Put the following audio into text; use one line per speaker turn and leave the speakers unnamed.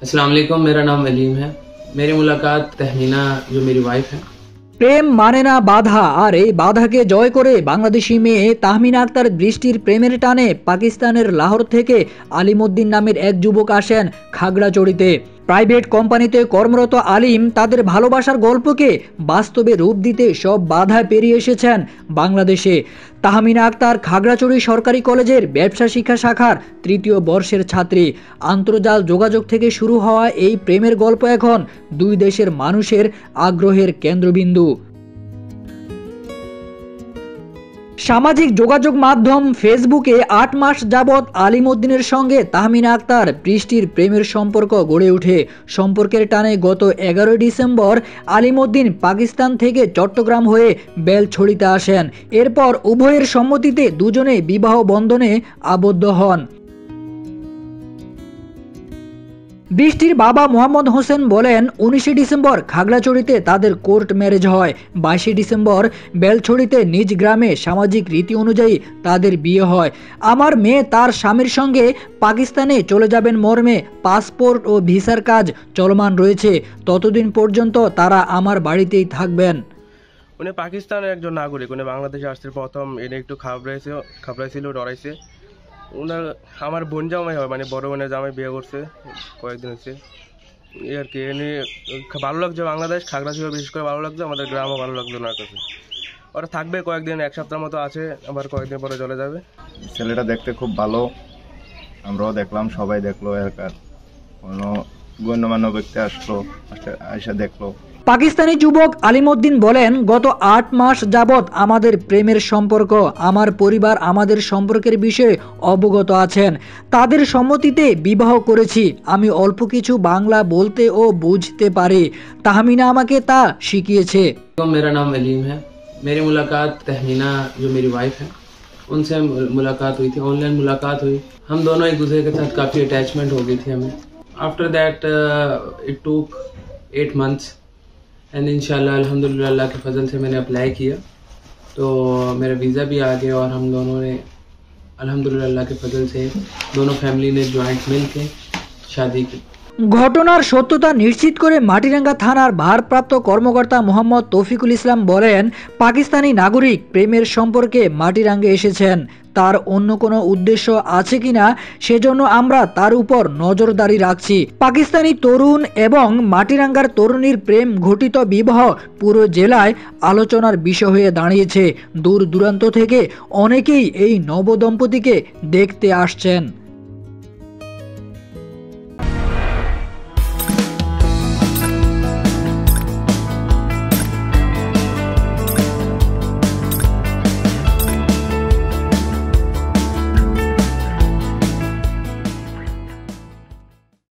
अस्सलाम वालेकुम, मेरा नाम अलीम है। मेरी मुलाकात तहमीना जो मेरी वाइफ है।
প্রেম মানে না বাধা, আর এই বাধাকে জয় করে বাংলাদেশি মেয়ে তাহমিনা আক্তার বৃষ্টির প্রেমের টানে পাকিস্তানের লাহোর থেকে আলিমউদ্দিন নামের এক যুবক আসেন খাগড়াছড়িতে। প্রাইভেট কোম্পানিতে কর্মরত আলিম তাদের ভালোবাসার গল্পকে বাস্তবে রূপ দিতে সব বাধা পেরিয়ে এসেছেন বাংলাদেশে। তাহমিনা আক্তার খাগড়াছড়ি সরকারি কলেজের ব্যবসা শিক্ষা শাখার তৃতীয় বর্ষের ছাত্রী। আন্তর্জাল যোগাযোগ থেকে শুরু হওয়া এই প্রেমের গল্প এখন দুই দেশের মানুষের আগ্রহের কেন্দ্রবিন্দু। সামাজিক যোগাযোগ মাধ্যম ফেসবুকে ৮ মাস যাবৎ আলিমউদ্দিনের সঙ্গে তাহমিনা আক্তার বৃষ্টির প্রেমের সম্পর্ক গড়ে ওঠে। সম্পর্কের টানে গত ১১ ডিসেম্বর আলিমউদ্দিন পাকিস্তান থেকে চট্টগ্রাম হয়ে বেলছড়িতে আসেন। এরপর উভয়ের সম্মতিতে দুজনে বিবাহ বন্ধনে আবদ্ধ হন। বৃষ্টির বাবা মোহাম্মদ হোসেন বলেন, ১৯ ডিসেম্বর খাগড়াছড়িতে তাদের কোর্ট ম্যারেজ হয়। ২২ ডিসেম্বর বেলছড়িতে নিজ গ্রামে সামাজিক রীতি অনুযায়ী তাদের বিয়ে হয়। আমার মেয়ে তার স্বামীর সঙ্গে পাকিস্তানে চলে যাবেন মর্মে পাসপোর্ট ও ভিসার কাজ চলমান রয়েছে। ততদিন পর্যন্ত তারা আমার বাড়িতেই থাকবেন।
উনি পাকিস্তানের একজন নাগরিক। উনি বাংলাদেশে আসতে প্রথম এনে একটু খাবড়াইছিল, ডরাইছে। ওনার আমার বোন জামাই হয়, মানে বড় বোনের জামাই বিয়ে করছে কয়েকদিন হচ্ছে। এই আর কি, এনে ভালো লাগছে বাংলাদেশ, খাগড়াছড়ি বিশেষ করে ভালো লাগছে, আমাদের গ্রামও ভালো লাগলো ওনার কাছে। ওরা থাকবে কয়েকদিন, এক সপ্তাহ মতো আছে, আবার কয়েকদিন পরে চলে যাবে।
ছেলেটা দেখতে খুব ভালো, আমরাও দেখলাম, সবাই দেখলো। এলাকার কোনো গণ্যমান্য ব্যক্তি এসে দেখলো।
পাকিস্তানি যুবক আলিমউদ্দিন বলেন, গত ৮ মাস যাবৎ আমাদের প্রেমের সম্পর্ক। আমার পরিবার আমাদের সম্পর্কের বিষয়ে অবগত আছেন। তাদের সম্মতিতে বিবাহ করেছি। আমি অল্প কিছু বাংলা বলতে ও বুঝতে পারি। তাহমিনা আমাকে তা শিখিয়েছে।
मेरा नाम अलीम है। मेरी मुलाकात तहमीना जो मेरी वाइफ है उनसे मुलाकात हुई थी, ऑनलाइन मुलाकात हुई। हम दोनों एक दूसरे के साथ काफ़ी अटैचमेंट हो गई थी हमें। After that it took 8 months and इंशाल्लाह अल्हम्दुलिल्लाह अल्लाह के फजल से मैंने अप्लाई किया, तो मेरा वीज़ा भी आ गया और हम दोनों ने अल्हम्दुलिल्लाह अल्लाह के फजल से दोनों फैमिली ने जॉइंट मिल के शादी की।
ঘটনার সত্যতা নিশ্চিত করে মাটিরাঙ্গা থানার ভারপ্রাপ্ত কর্মকর্তা মোহাম্মদ তৌফিকুল ইসলাম বলেন, পাকিস্তানি নাগরিক প্রেমের সম্পর্কে মাটিরাঙ্গে এসেছেন। তার অন্য কোনো উদ্দেশ্য আছে কিনা সেজন্য আমরা তার উপর নজরদারি রাখছি। পাকিস্তানি তরুণ এবং মাটিরাঙ্গার তরুণীর প্রেম ঘটিত বিবাহ পুরো জেলায় আলোচনার বিষয় হয়ে দাঁড়িয়েছে। দূর দূরান্ত থেকে অনেকেই এই নবদম্পতিকে দেখতে আসছেন।